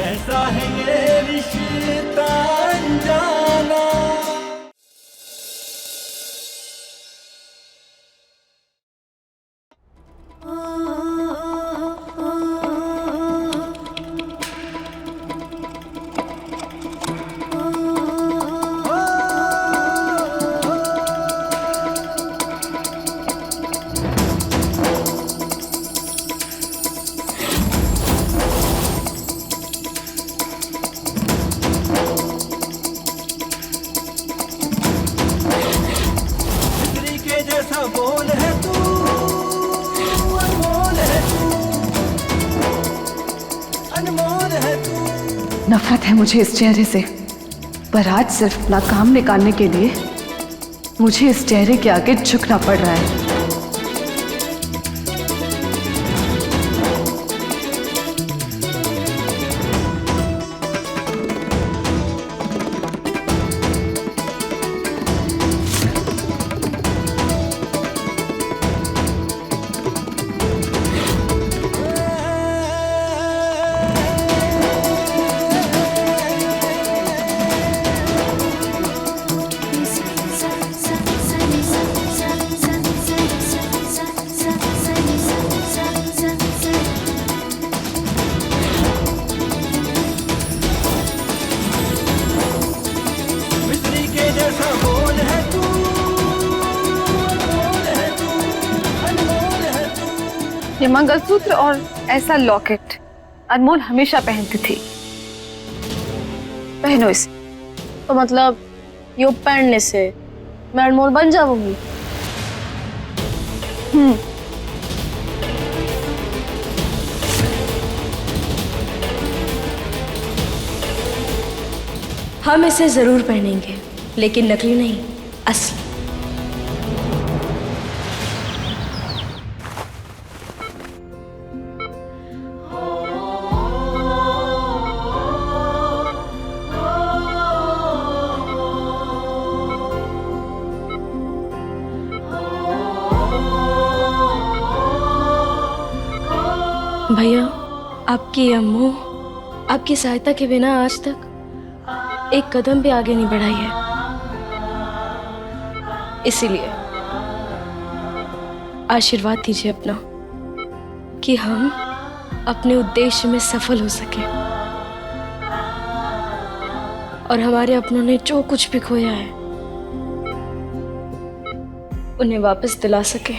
कैसा है ये रिश्ता अनजाना। बोल है तू, अनमोल है तू, अनमोल है तू। नफरत है मुझे इस चेहरे से, पर आज सिर्फ अपना काम निकालने के लिए मुझे इस चेहरे के आगे झुकना पड़ रहा है। ये मंगलसूत्र और ऐसा लॉकेट अनमोल हमेशा पहनती थी। पहनो इसे। तो मतलब यो पहनने से मैं अनमोल बन जाऊंगी? हम इसे जरूर पहनेंगे, लेकिन नकली नहीं, असली। भैया, आपकी अम्मू आपकी सहायता के बिना आज तक एक कदम भी आगे नहीं बढ़ाई है। इसीलिए आशीर्वाद दीजिए अपना कि हम अपने उद्देश्य में सफल हो सके और हमारे अपनों ने जो कुछ भी खोया है उन्हें वापस दिला सके।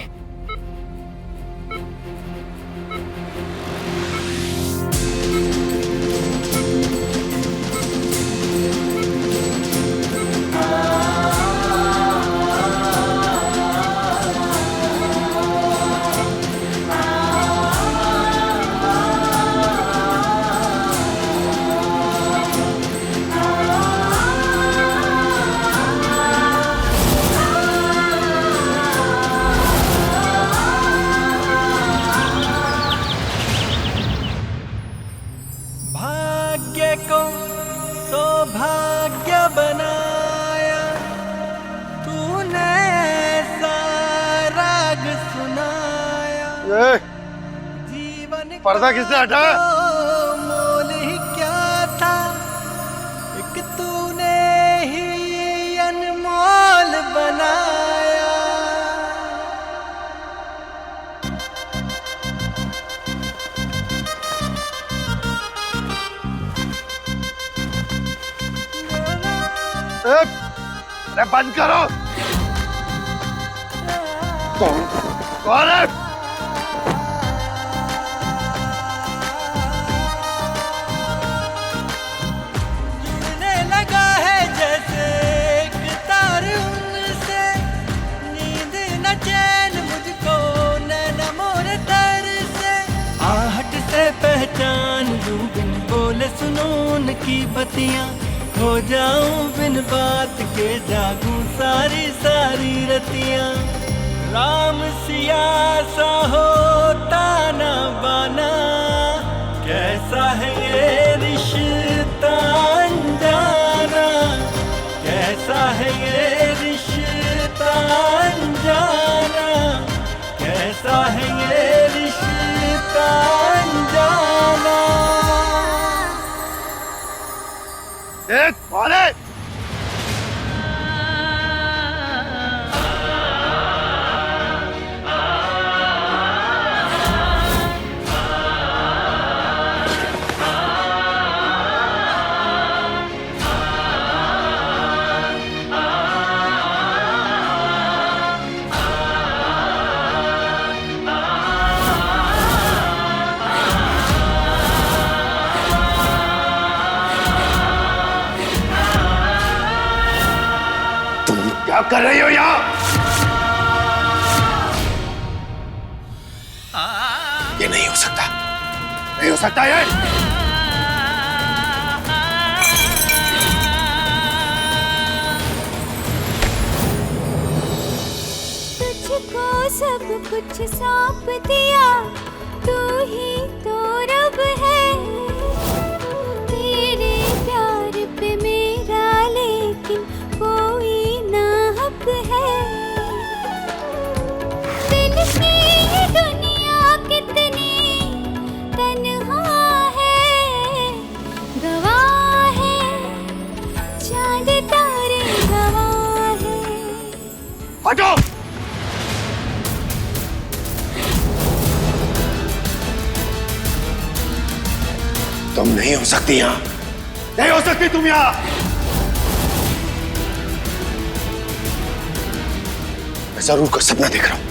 सौभाग्य बनाया तूने, ऐसा राग सुनाया। जीवन पर्दा किसने हटाया? मोल ही क्या था, एक तूने ही अनमोल बनाया। अरे बंद करो। कौन है? जुड़ने लगा है जैसे एक तार उनसे, नींद न चैन मुझको नैना मोर तर से। आहट से पहचान लूं बिन बोले सुनून की बतियां, हो जाऊं बिन बात के जागूं सारी सारी रतियां। राम सिया सा होता ना बाना, कैसा है ये रिश्ता अनजाना, कैसा है ये रिश्ता अनजाना, कैसा है ये रिश्ता अनजाना। कौन है? क्या कर रही हो यहाँ? ये नहीं हो सकता, नहीं हो सकता ये। तुझको सब कुछ सौंप दिया, तू ही तो रब है। तेरे प्यार पे मेरा लेकिन कोई ना हक है। दिल की ये दुनिया कितनी तन्हा है, गवाह है चांद तारे, गवाह है। हटो! तुम नहीं हो सकती यहाँ, नहीं हो सकती तुम यहाँ। मैं जरूर कोई सपना देख रहा हूं,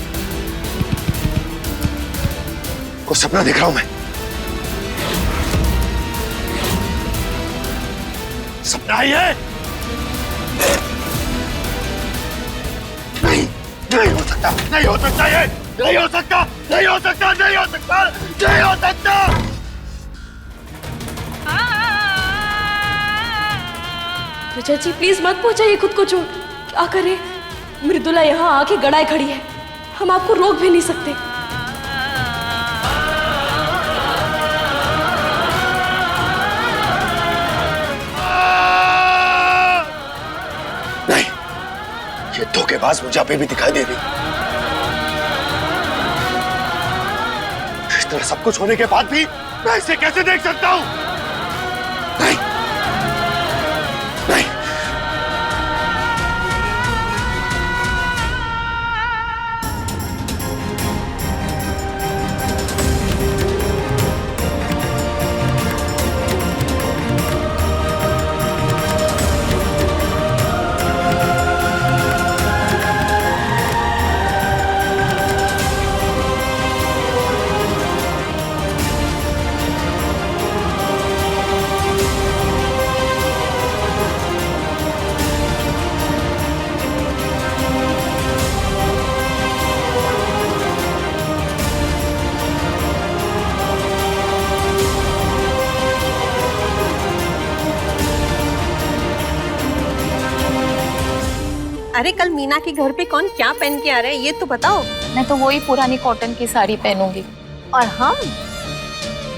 कोई सपना देख रहा हूं मैं। सपना ही है। नहीं, नहीं हो सकता, नहीं हो सकता ये, नहीं हो सकता, नहीं हो सकता, नहीं हो सकता, नहीं हो सकता। रजत जी प्लीज मत पहुंचाइए खुद को चोट। क्या करें, मृदुला यहाँ आके गड़ाए खड़ी है, हम आपको रोक भी नहीं सकते। नहीं, ये धोखेबाज मुझे अभी भी दिखाई दे रही। इस तरह सब कुछ होने के बाद भी मैं इसे कैसे देख सकता हूं? नहीं, नहीं। अरे कल मीना के घर पे कौन क्या पहन के आ रहा है ये तो बताओ। मैं तो वही पुरानी कॉटन की साड़ी पहनूंगी। और हम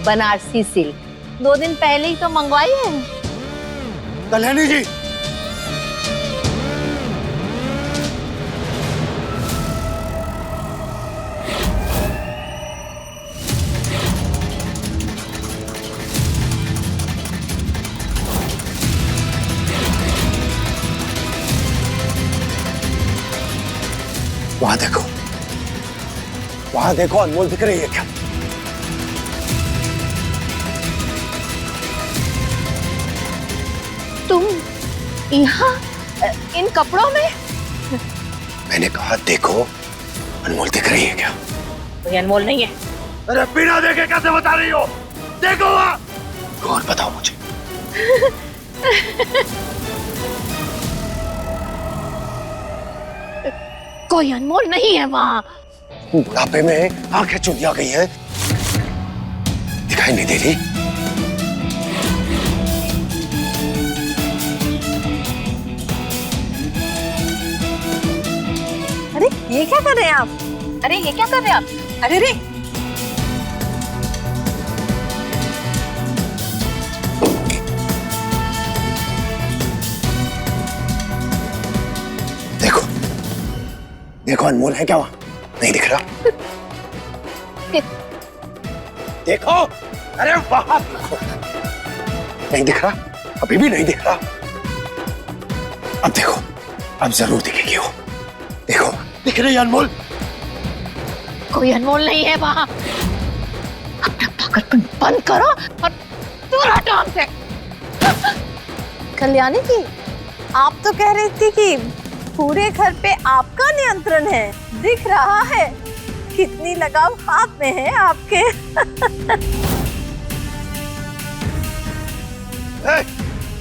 बनारसी सिल्क 2 दिन पहले ही तो मंगवाई है। कल्याणी जी, वहां देखो, वहां देखो, अनमोल दिख रही है क्या? तुम यहाँ इन कपड़ों में? मैंने कहा देखो, अनमोल दिख रही है क्या? कोई अनमोल नहीं है। अरे बिना देखे कैसे बता रही हो? देखो वहां। कौन बताओ मुझे? कोई अनमोल नहीं है वहाँ। बुढ़ापे में आंखें चुंधिया गई हैं, दिखाई नहीं दे रही। अरे ये क्या कर रहे हैं आप? अरे ये क्या कर रहे हैं आप? अरे रे देखो, देखो अनमोल है क्या वहां? नहीं दिख रहा। देखो, अरे वहां देखो, नहीं दिख रहा। अभी भी नहीं दिख रहा? अब देखो, अब जरूर दिखेगी वो। देखो, दिख रही है अनमोल? कोई अनमोल नहीं है वहां। अपना पागलपन बंद करो और दूर हटो हमसे। कल्याणी जी, आप तो कह रही थी कि पूरे घर पे आपका नियंत्रण है, दिख रहा है। कितनी लगाम हाथ में है आपके।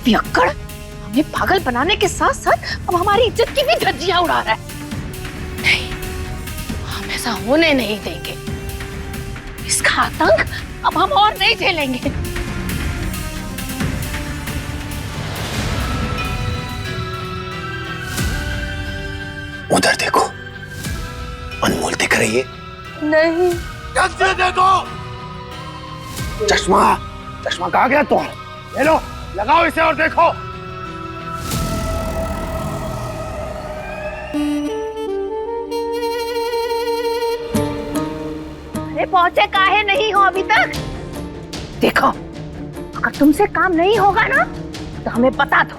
पियक्कड़ हमें पागल बनाने के साथ साथ अब हमारी इज्जत की भी धज्जियां उड़ा रहा है। नहीं, हम ऐसा होने नहीं देंगे। इसका आतंक अब हम और नहीं झेलेंगे। उधर देखो, अनमोल दिख रही है? नहीं। कैसे देखो? चश्मा कहाँ गया तो? ले लो, लगाओ इसे और देखो। अरे पहुंचे काहे नहीं हो अभी तक? देखो, अगर तुमसे काम नहीं होगा ना तो हमें बता दो,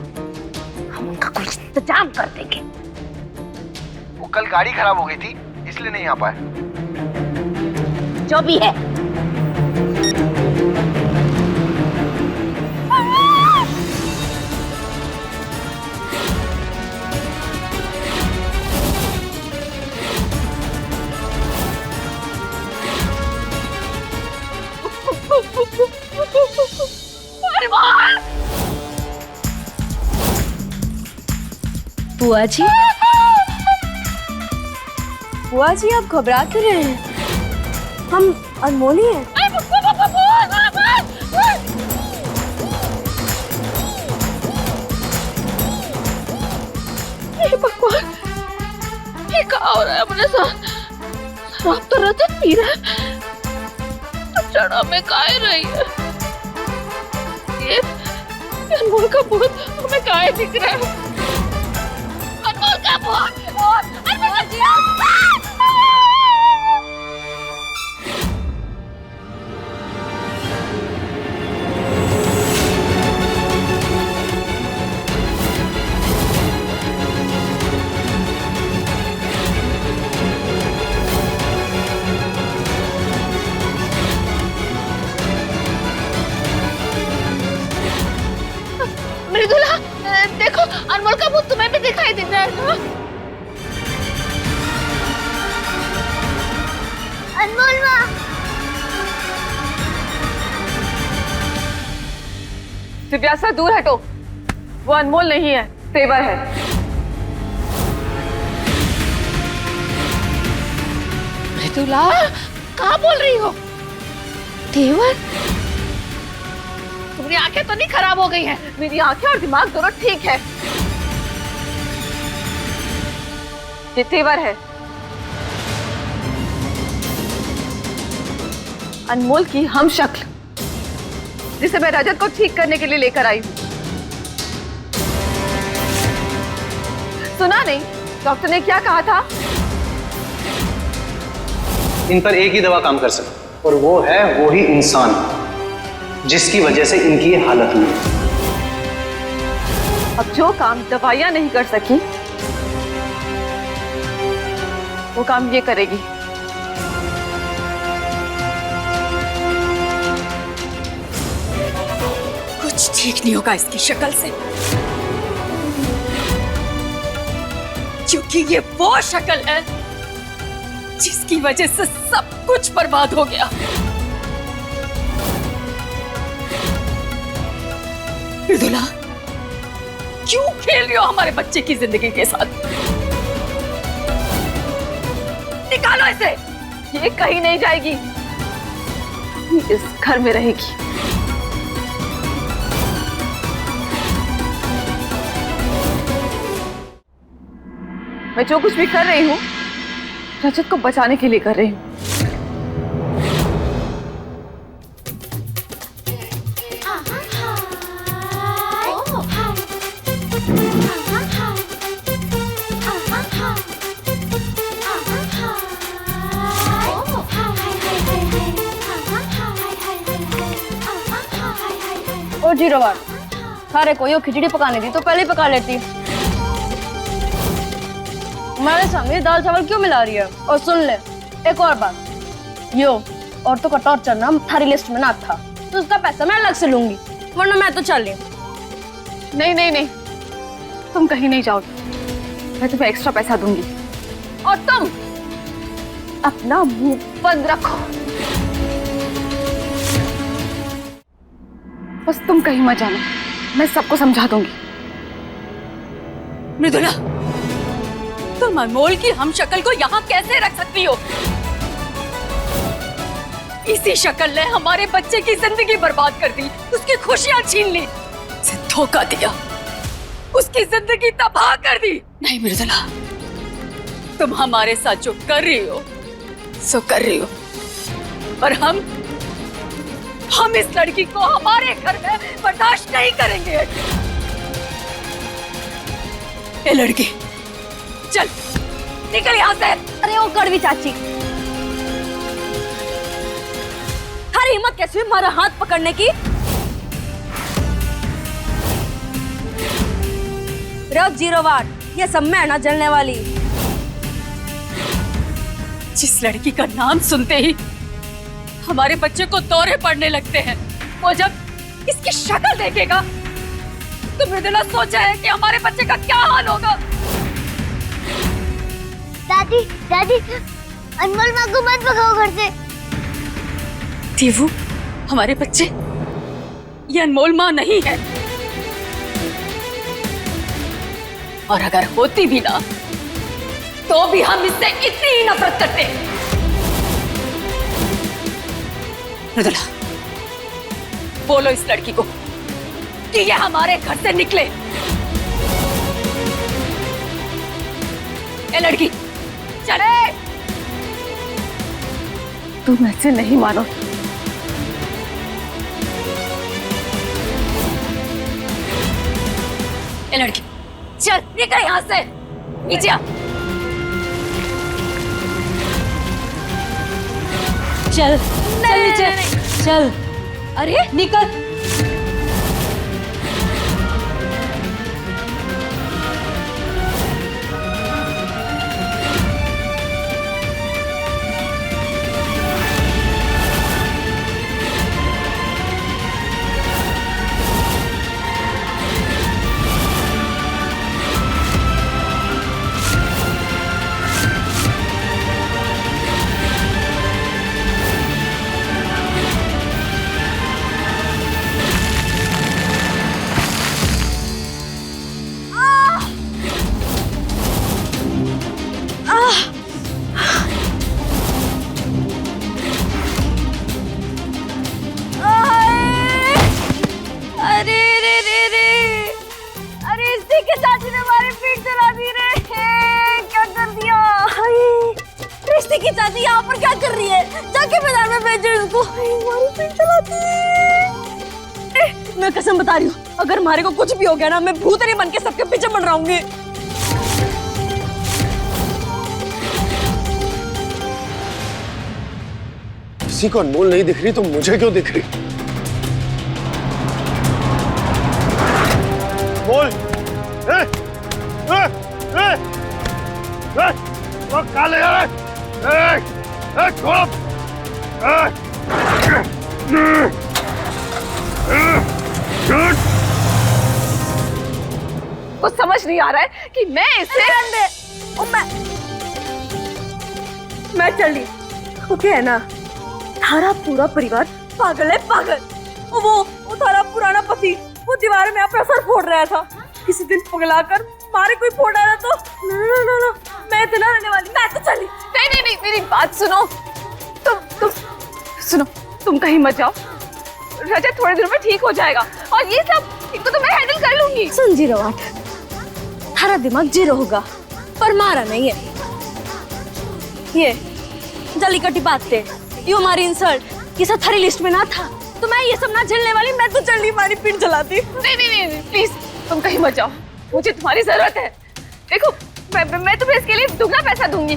हम उनका कोई इंतजाम कर देंगे। वो कल गाड़ी खराब हो गई थी, इसलिए नहीं आ पाए। जो भी है। बुआ जी, बुआ जी आप घबरा क्यों रहे हैं? हम अनमोल ही हैं। हे भगवान, ये क्या हो रहा है अपने साथ? शराब तो रजत पी रहा है, तो चढ़ा में काहे रही है? ये अनमोल का भूत हमें काहे दिख रहा है? अनमोल का भूत! अनमोल जी! मृदुला, देखो अनमोल का भूत तुम्हें भी दिखाई दे रहा है ना? अनमोल माँ! दिव्यासा दूर हटो, वो अनमोल नहीं है, तेवर है। मृदुला, कहाँ बोल रही हो? तेवर? तुम्हारी आंखें तो नहीं खराब हो गई हैं? मेरी आंखें और दिमाग दोनों ठीक है। ये तेवर है, अनमोल की हम शक्ल, जिसे मैं रजत को ठीक करने के लिए लेकर आई हूँ। सुना नहीं डॉक्टर ने क्या कहा था? इन पर एक ही दवा काम कर सकती, और वो है वो ही इंसान जिसकी वजह से इनकी ये हालत हुई। अब जो काम दवाइयां नहीं कर सकी, वो काम ये करेगी। कुछ ठीक नहीं होगा इसकी शक्ल से, क्योंकि ये वो शक्ल है जिसकी वजह से सब कुछ बर्बाद हो गया। मृदुला, क्यों खेल रही हो हमारे बच्चे की जिंदगी के साथ? निकालो इसे। ये कहीं नहीं जाएगी, इस घर में रहेगी। मैं जो कुछ भी कर रही हूँ रजत को बचाने के लिए कर रही हूँ। ओ जीरो वन, सारे को यो खिचड़ी पकाने दी तो पहले ही पका लेती। हमारे सामने दाल चावल क्यों मिला रही है? और सुन ले एक और बात, यो औरतों का टॉर्चर ना थारी लिस्ट में ना था, तो उसका पैसा मैं अलग से लूंगी, वरना मैं तो चल रही। नहीं नहीं नहीं, तुम कहीं नहीं जाओगी, मैं तुम्हें एक्स्ट्रा पैसा दूंगी। और तुम अपना मुंह बंद रखो। बस तुम कहीं मत जाना, मैं सबको समझा दूंगी। मृदुला, तुम अनमोल की हम शक्ल को यहाँ कैसे रख सकती हो? इसी शक्ल ने हमारे बच्चे की जिंदगी बर्बाद कर दी, उसकी खुशियां छीन ली, उसे धोखा दिया, उसकी जिंदगी तबाह कर दी। नहीं मृदुला, तुम हमारे साथ जो कर रही हो सो कर रही हो, पर हम इस लड़की को हमारे घर में बर्दाश्त नहीं करेंगे। ए लड़की, चल निकल यहाँ से। अरे ओ कड़वी चाची, थारी हिम्मत कैसे हुई हमारा हाथ पकड़ने की? रब 0 ये सब मैं ना जलने वाली। जिस लड़की का नाम सुनते ही हमारे बच्चे को दौरे पड़ने लगते हैं, वो जब इसकी शक्ल देखेगा तो मृदुला सोचा है कि हमारे बच्चे का क्या हाल होगा। दादी दादी, अनमोल माँ को मत भगाओ घर से। देवू, हमारे बच्चे ये अनमोल माँ नहीं है, और अगर होती भी ना तो भी हम इससे इतनी ही नफरत करते हैं। मृदुला, बोलो इस लड़की को कि ये हमारे घर से निकले। ए लड़की, चले। तुम ऐसे नहीं मानो। ए लड़की, चल निकल यहाँ से, नीचे आ। चल चल नीचे, चल। अरे निकल। की चाची यहाँ पर क्या कर रही है? जाके मैदान में भेजो इसको। हमारी पीठ चलाती है। मैं कसम बता रही हूँ, अगर हमारे को कुछ भी हो गया ना, मैं भूतनी बन के सबके पीछे मंडराऊंगी। किसी को अनमोल नहीं दिख रही तो मुझे क्यों दिख रही? बोल। काले कुछ समझ नहीं आ रहा है कि मैं इसे मैं चली। ओके है ना, थारा पूरा परिवार पागल है, पागल। वो थारा पुराना पति वो दीवार में अपना सर फोड़ रहा था, किसी दिन पगलाकर मारे कोई फोड़ रहा तो ना, मैं इतना रहने वाली, मैं तो चली। नहीं, मेरी बात सुनो। तुम सुनो, तुम कहीं मत जाओ। रजत थोड़े दिनों में ठीक हो जाएगा, और ये सब इनको तो मैं हैंडल कर लूंगी। सुन 08, थारा दिमाग 0 होगा पर मारा नहीं है। ये जली कटी बातें, ये हमारी इंसल्ट, ये सब थारी लिस्ट में ना था, तो मैं ये सब ना झेलने वाली। मैं तो चली, हमारी पीठ जलाती। नहीं, प्लीज तुम कहीं मत जाओ, मुझे तुम्हारी जरूरत है। देखो मैं तुम्हें इसके लिए दुगना पैसा दूंगी।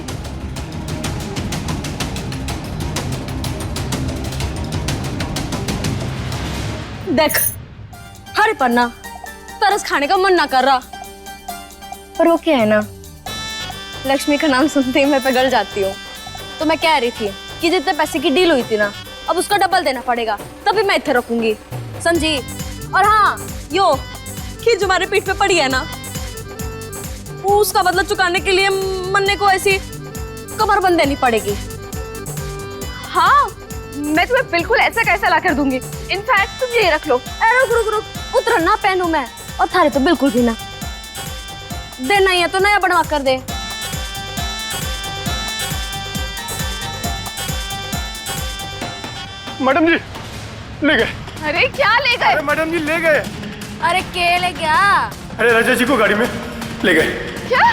देख, हरे पन्ना तरस खाने का मन ना कर रहा। पर वो क्या है ना, लक्ष्मी का नाम सुनते ही मैं पिघल जाती हूँ। तो मैं कह रही थी कि जितने पैसे की डील हुई थी ना, अब उसका डबल देना पड़ेगा, तभी मैं इतने रखूंगी, समझी? और हाँ, यो कि जो हमारे पीठ पे पड़ी है ना, उसका बदला चुकाने के लिए मन्ने को ऐसी कमरबंद देनी पड़ेगी। हाँ, मैं तुम्हें बिल्कुल ऐसा कैसा ला कर दूंगी। इनफैक्ट तुम ये रख लो। रुक रुक रुक, उतर ना पहनू मैं, और थारे तो बिल्कुल भी ना। देना ही है तो नया बनवा कर दे। मैडम जी ले गए। अरे क्या ले गए? अरे मैडम जी ले गए। अरे के ले गया? अरे राजा जी को गाड़ी में ले गए। क्या?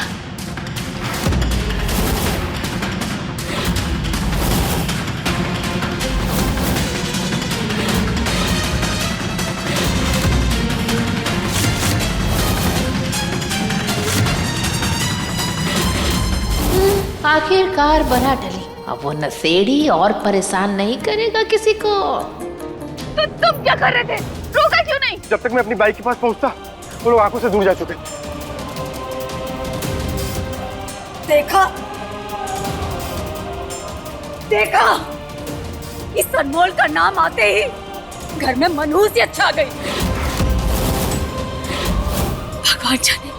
आखिरकार बना डली। अब वो नशेड़ी और परेशान नहीं करेगा किसी को। तो तुम क्या कर रहे थे? रोका क्यों नहीं? जब तक मैं अपनी बाइक के पास पहुंचता वो लोग आंखों से दूर जा चुके। देखा देखा, इस अनमोल का नाम आते ही घर में मनहूसियत छा गई। भगवान जाने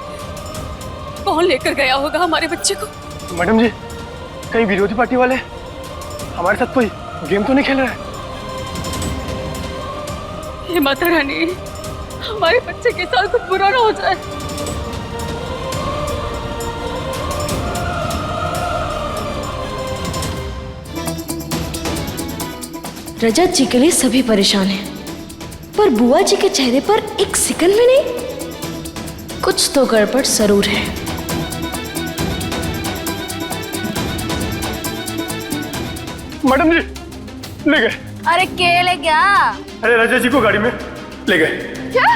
कौन लेकर गया होगा हमारे बच्चे को। मैडम जी कहीं विरोधी पार्टी वाले हमारे साथ कोई गेम तो नहीं खेल रहा है? हे माता रानी, हमारे बच्चे के साथ कुछ बुरा ना हो जाए। रजत जी के लिए सभी परेशान हैं, पर बुआ जी के चेहरे पर एक सेकंड में नहीं, कुछ तो गड़बड़ जरूर है। मैडम जी ले गए। अरे के ले गया? अरे राजा जी को गाड़ी में ले गए। क्या?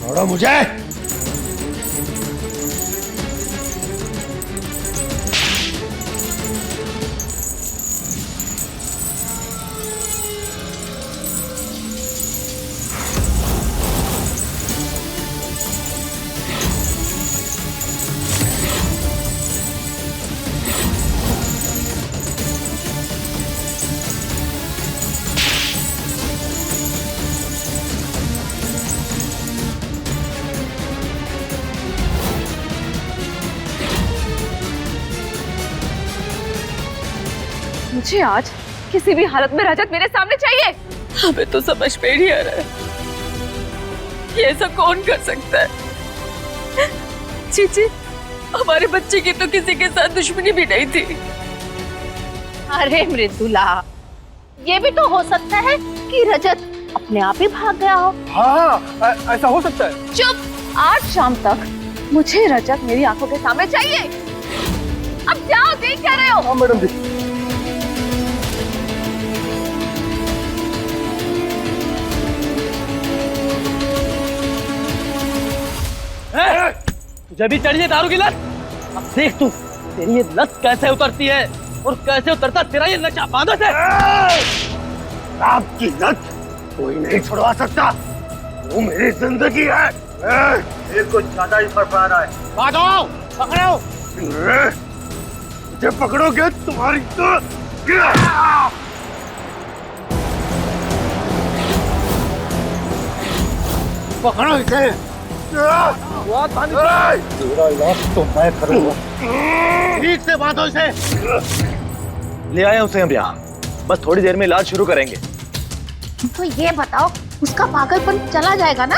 छोड़ो मुझे। मुझे आज किसी भी हालत में रजत मेरे सामने चाहिए। हमें तो समझ में नहीं आ रहा है ये ऐसा कौन कर सकता है। चीची, हमारे बच्चे की तो किसी के साथ दुश्मनी भी नहीं थी। अरे मृदुला, ये भी तो हो सकता है कि रजत अपने आप ही भाग गया हो। हाँ ऐसा हो सकता है। चुप, आज शाम तक मुझे रजत मेरी आंखों के सामने चाहिए। अब जाओ, देख क्या रहे हो? हाँ मैडम जी। तुझे भी चढ़ी है दारू की लत? अब देख तू तेरी ये लत कैसे उतरती है और कैसे उतरता तेरा ये नशा। बांधो से। आपकी लत कोई नहीं छुड़वा सकता, वो मेरी जिंदगी है। मेरे को ज्यादा ही फरफरा रहा है। भागो, पकड़ो। मुझे पकड़ोगे तुम्हारी तो पकड़ो इसे। तेरा इलाज तो मैं करूंगा। ठीक से बांधो इसे। ले आया उसे हम यहाँ, बस थोड़ी देर में इलाज शुरू करेंगे। तो ये बताओ, उसका पागलपन चला जाएगा ना?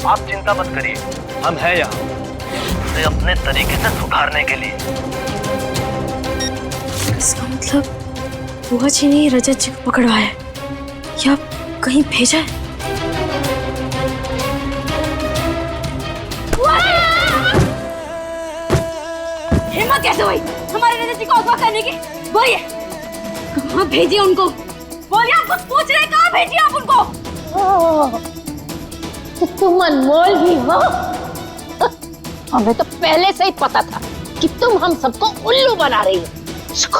आप चिंता मत करिए, हम हैं यहाँ उसे अपने तरीके से सुधारने के लिए। इसका मतलब बुआ जी ने रजत जी को पकड़वाया है या कहीं भेजा है? हिम्मत कैसे हुई हमारे रजत जी को अगवा करने की? बोलिए कहाँ भेजिए उनको? बोलिए, आप कुछ पूछ रहे, कहाँ भेजिए आप उनको? तो तुम अनमोल ही हो। हमें तो पहले से ही पता था कि तुम हम सबको उल्लू बना रही हो। शुको,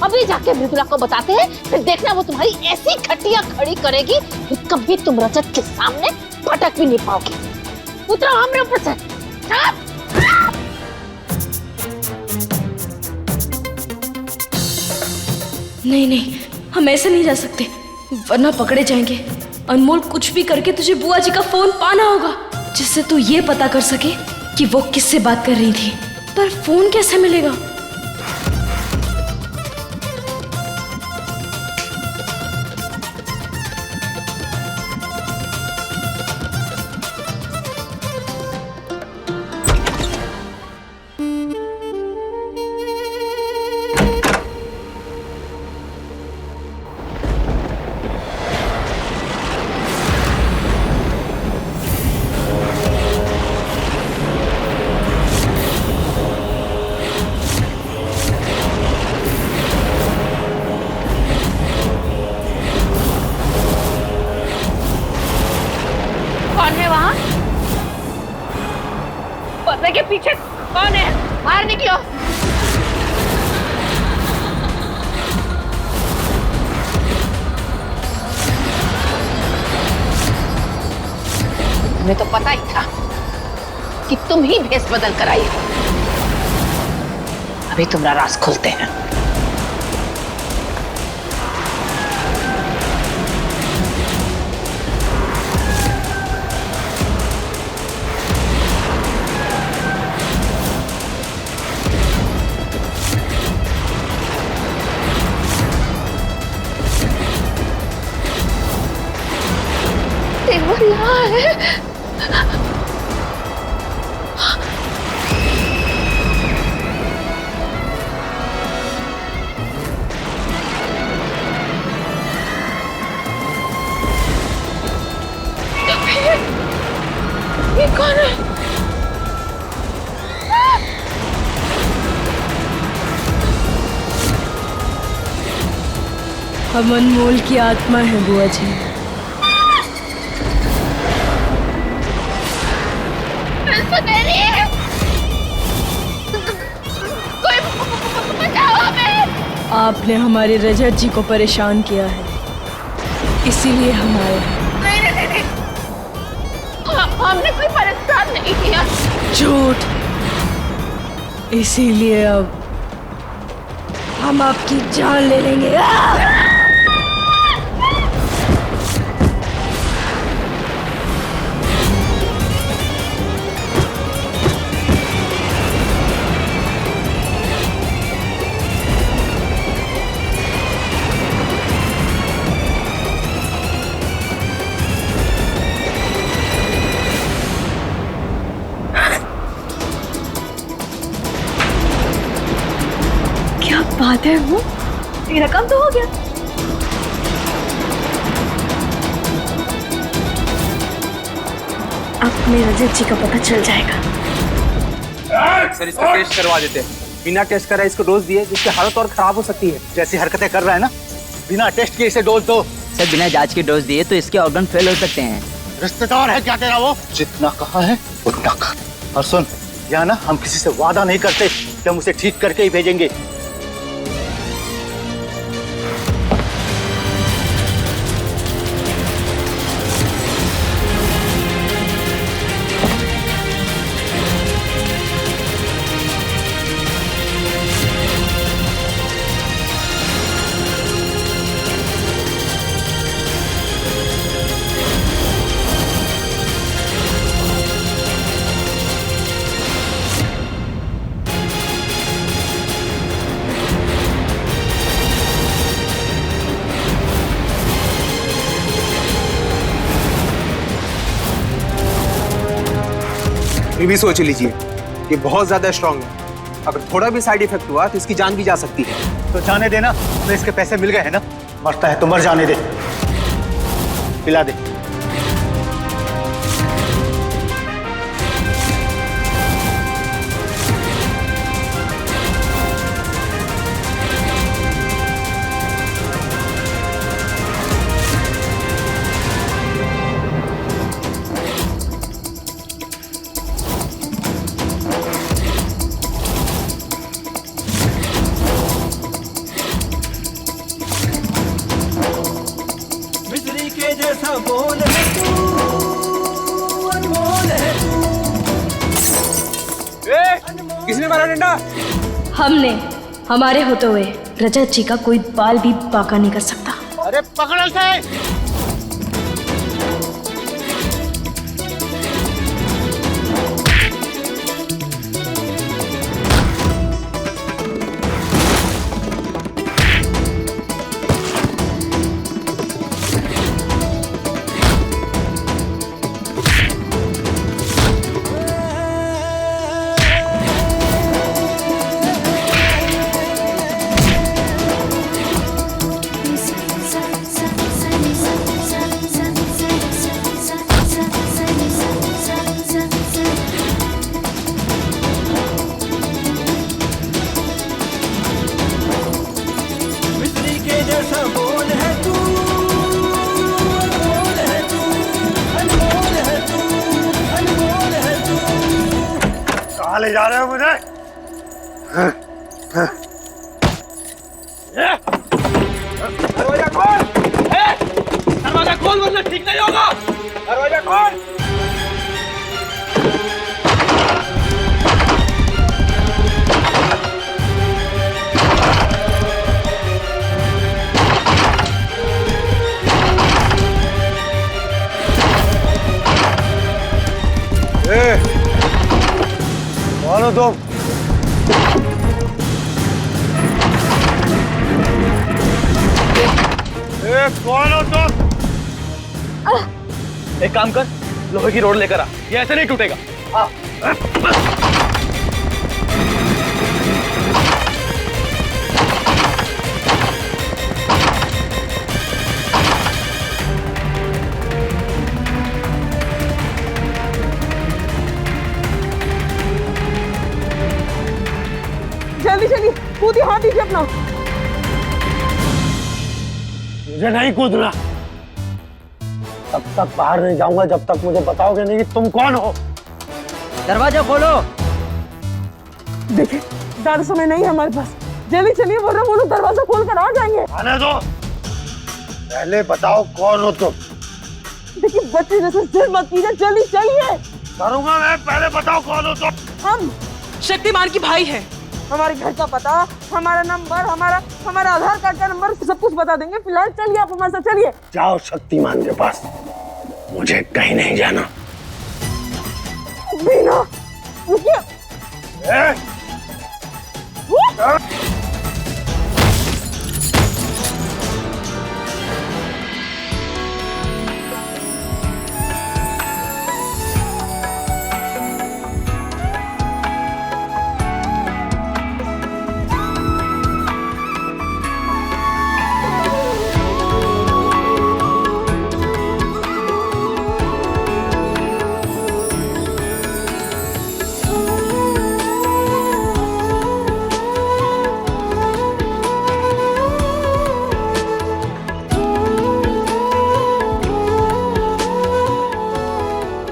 अभी जाके मृदुला को बताते हैं, फिर देखना वो तुम्हारी ऐसी खटिया खड़ी करेगी कि कभी तुम रजत के सामने भटक भी नहीं पाओगी। उतरो हमरे ऊपर से। नहीं नहीं, हम ऐसे नहीं जा सकते, वरना पकड़े जाएंगे। अनमोल, कुछ भी करके तुझे बुआ जी का फोन पाना होगा, जिससे तू ये पता कर सके कि वो किससे बात कर रही थी। पर फोन कैसे मिलेगा? पर्दे के पीछे कौन है? बाहर निकलो। हमें तो पता ही था कि तुम ही भेष बदल कर आई हो। अभी तुम्हारा राज खोलते हैं। ये कौन है? हम अनमोल की आत्मा है बुआ जी। आपने हमारे रजत जी को परेशान किया है, इसीलिए हम आए हैं। नहीं, हमने कोई परेशान नहीं किया। झूठ। इसीलिए अब हम आपकी जान ले लेंगे। क्या बात है, वो तेरा काम तो हो गया। अब मेरे रजत जी का पता चल जाएगा। सर, इसका टेस्ट करवा देते हैं। बिना टेस्ट कराए इसको डोज दिए, जिसकी हालत और खराब हो सकती है। जैसी हरकतें कर रहा है ना, बिना टेस्ट किए इसे डोज दो। सर, बिना जांच के डोज दिए तो इसके ऑर्गन फेल हो सकते हैं। रिश्तेदार है क्या तेरा वो? जितना कहा है उतना कर। और सुन, यहाँ ना हम किसी से वादा नहीं करते कि हम उसे ठीक करके ही भेजेंगे। ये भी सोच लीजिए, ये बहुत ज्यादा स्ट्रांग है। अगर थोड़ा भी साइड इफेक्ट हुआ तो इसकी जान भी जा सकती है। तो जाने देना, तो इसके पैसे मिल गए हैं ना। मरता है तो मर जाने दे, पिला दे। किसने मारा डंडा? हमने। हमारे होते हुए रजत जी का कोई बाल भी बांका नहीं कर सकता। अरे पकड़ो से। कहाँ ले जा रहे हो मुझे? दरवाजा खोल। दरवाजा खोल वरना ठीक नहीं होगा। दरवाजा खोल। कौन हो तुम? कौन हो तुम? एक काम कर, लोहे की रोड लेकर आ, ये ऐसे नहीं टूटेगा। जल्दी जल्दी कूदी, हाथ दीजिए अपना। मुझे नहीं कूदना। तब तक बाहर नहीं जाऊंगा जब तक मुझे बताओगे नहीं कि तुम कौन हो। दरवाजा खोलो। देखिए ज्यादा समय नहीं है हमारे पास, जल्दी चलिए वरना वो लोग दरवाजा खोल कर आ जाएंगे। आने दो, पहले बताओ कौन हो तुम। देखिए बच्चे जैसे जिद मत कीजिए, जल्दी चलिए। करूंगा मैं, पहले बताओ कौन हो तुम। हम शक्तिमान की भाई हैं। हमारे घर का पता, हमारा नंबर, हमारा आधार कार्ड का नंबर सब कुछ बता देंगे। फिलहाल चलिए, आप हमारे साथ चलिए। जाओ शक्तिमान के पास, मुझे कहीं नहीं जाना। बीना, रुकिए।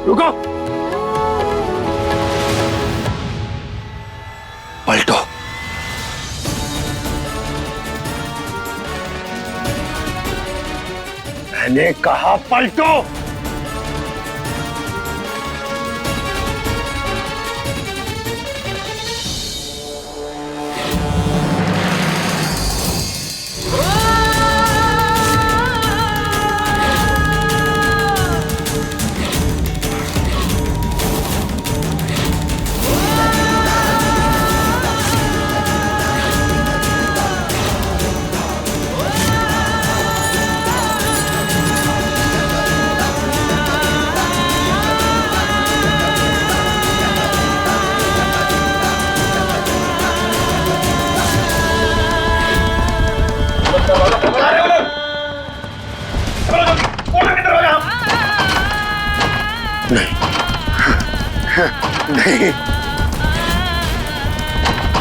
रुको, पलटो। मैंने कहा पलटो। नहीं,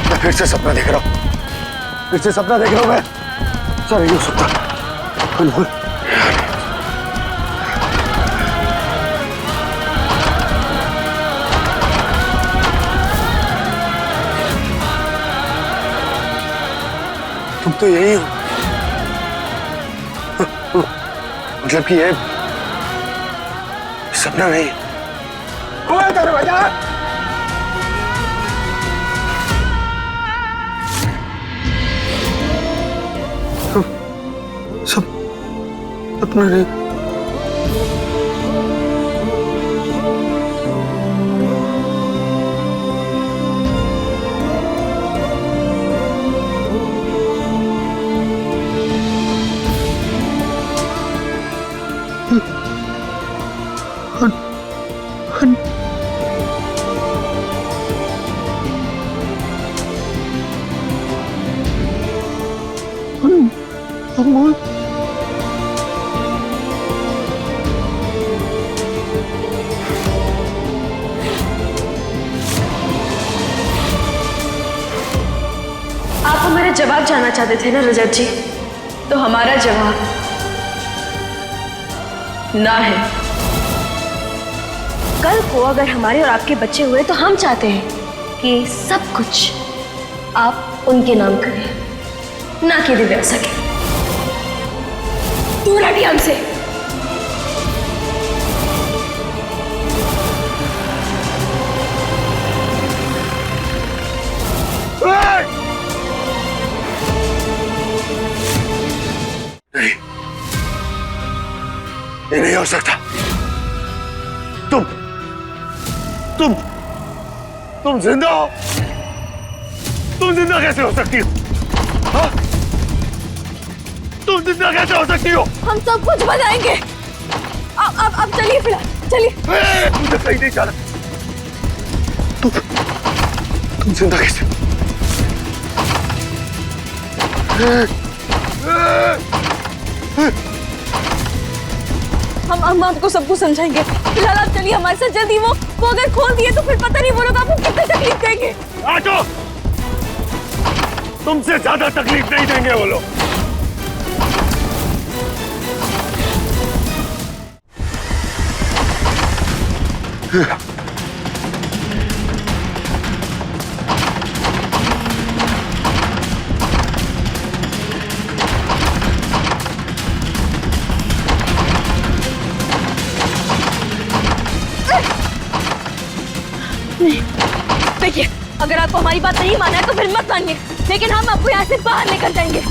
मैं फिर से सपना देख रहा हूँ, फिर से सपना देख रहा हूँ मैं। सर नहीं हो सकता, अनमोल। तुम तो यही हो, मतलब कि ये सपना नहीं। खोल दरवाजा। सपना नहीं। अनमोल, आप हमारे जवाब जानना चाहते थे ना रजत जी, तो हमारा जवाब ना है। कल को अगर हमारे और आपके बच्चे हुए तो हम चाहते हैं कि सब कुछ आप उनके नाम करें, ना कि दिव्यासा के। दूर हटिए हमसे। नहीं, ये नहीं हो सकता। तुम जिंदा हो? तुम जिंदा कैसे हो सकती हो? हाँ? तुम जिंदा कैसे हो सकती हो? हम सब कुछ बताएंगे। अब चलिए, फिलहाल चलिए। मुझे कहीं नहीं जाना। तुम जिंदा कैसे? हम आपको सब कुछ समझाएंगे। फिलहाल आप चलिए हमारे साथ जल्दी। वो अगर खोल दिए तो फिर पता नहीं वो लोग आपको कितनी तकलीफ देंगे। आटो, तुमसे ज्यादा तकलीफ नहीं देंगे वो लोग। देखिए, अगर आपको हमारी बात नहीं माना है तो फिर मत मानिए, लेकिन हम आपको यहाँ से बाहर लेकर जाएंगे।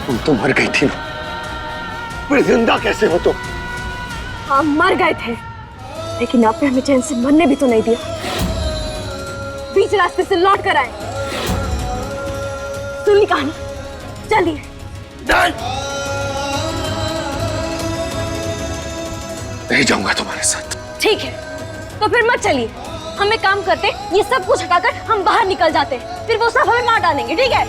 तुम तो मर गई थी ना, फिर जिंदा कैसे हो तुम? हम मर गए थे, लेकिन आपने हमें चैन से मरने भी तो नहीं दिया। बीच रास्ते से लौट कर आए। सुनी कहानी, चलिए। नहीं जाऊंगा तुम्हारे साथ। ठीक है, तो फिर मत चलिए। हम एक काम करते, ये सब कुछ हटाकर हम बाहर निकल जाते, फिर वो सब हमें मार डालेंगे। ठीक है?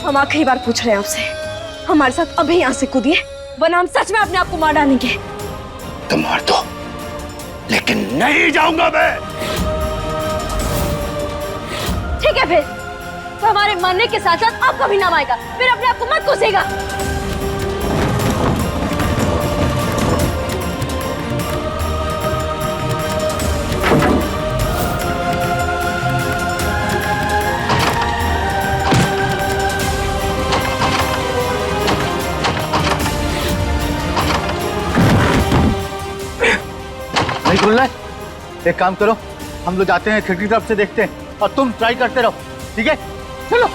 हम आखिरी बार पूछ रहे हैं आपसे, हमारे साथ अभी यहाँ से कूदिए, वरना हम सच में अपने आप को मार डालेंगे। तुम मार दो, लेकिन नहीं जाऊंगा मैं। ठीक है, फिर तो हमारे मरने के साथ साथ आपका भी नाम आएगा, फिर अपने आप को मत कोसेगा। नहीं खुलना है? एक काम करो, हम लोग जाते हैं खिड़की की तरफ से देखते हैं और तुम ट्राई करते रहो, ठीक है? चलो।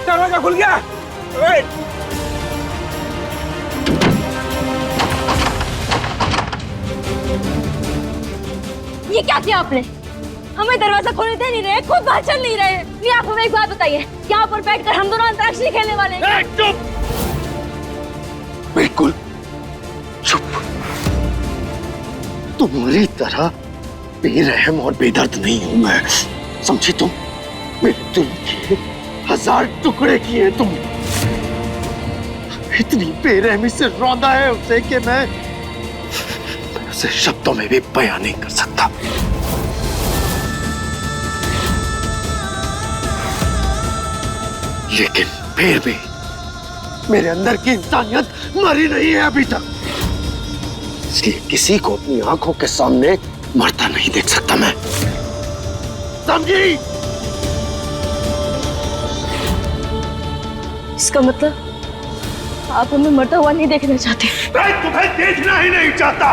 दरवाजा खुल गया। ये क्या किया आपने? हमें दरवाजा खोलने दे नहीं रहे, खुद बाहर चल नहीं रहे। ये आप हमें एक बात बताइए, क्या ऊपर बैठकर हम दोनों अंतराक्षरी खेलने वाले हैं? चुप, बिल्कुल चुप। तुम्हारी तरह बेरहम और बेदर्द नहीं हूं मैं, समझी तुम? मेरे दिल के 1000 टुकड़े किए तुम। इतनी बेरहमी से रौंदा है उसे कि मैं उसे शब्दों में भी बयान नहीं कर सकता। लेकिन फिर भी मेरे अंदर की इंसानियत मरी नहीं है अभी तक, इसलिए किसी को अपनी आंखों के सामने मरता नहीं देख सकता मैं, समझी? इसका मतलब आप हमें मरता हुआ नहीं देखना चाहते? मैं तुम्हें देखना ही नहीं चाहता।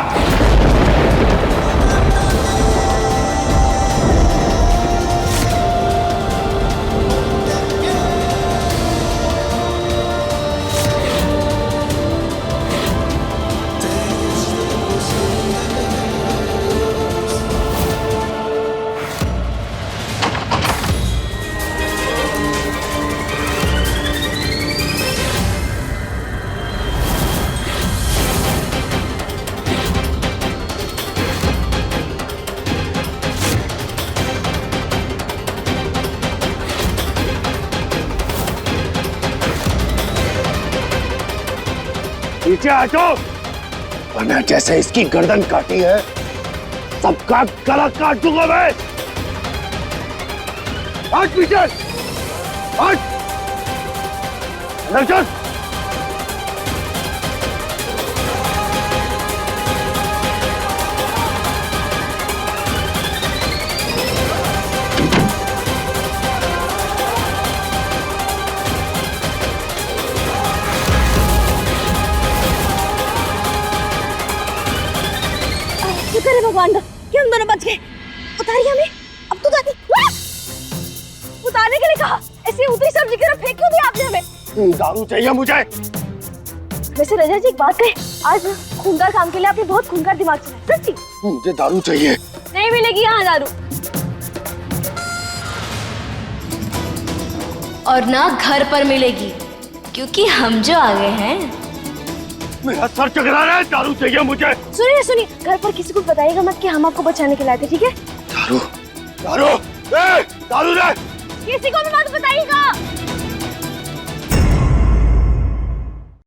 नीचे हटो, वरना जैसे इसकी गर्दन काटी है सबका गला काट दूंगा मैं। हट पीछे, हट, अंदर चल। शुक्र है भगवान का कि हम दोनों बच गए। उतारिए हमें, अब तो दादी उतारने के लिए कहा, ऐसी उतरी सब्जी की तरफ फेंक क्यों दिया आपने हमें? दारू चाहिए मुझे। वैसे रजा जी एक बात कहे, आज खूंखार काम के लिए आपने बहुत खूंखार दिमाग चलाया, सच्ची। मुझे दारू चाहिए। नहीं मिलेगी यहाँ दारू, और ना घर पर मिलेगी, क्योंकि हम जो आ गए हैं। मेरा सर चकरा रहा है, दारू चाहिए मुझे। सुनिए सुनिए, घर पर किसी को बताइएगा मत कि हम आपको बचाने के लाए थे, ठीक है? दारू, दारू, दारू दे। किसी को भी मत बताइएगा।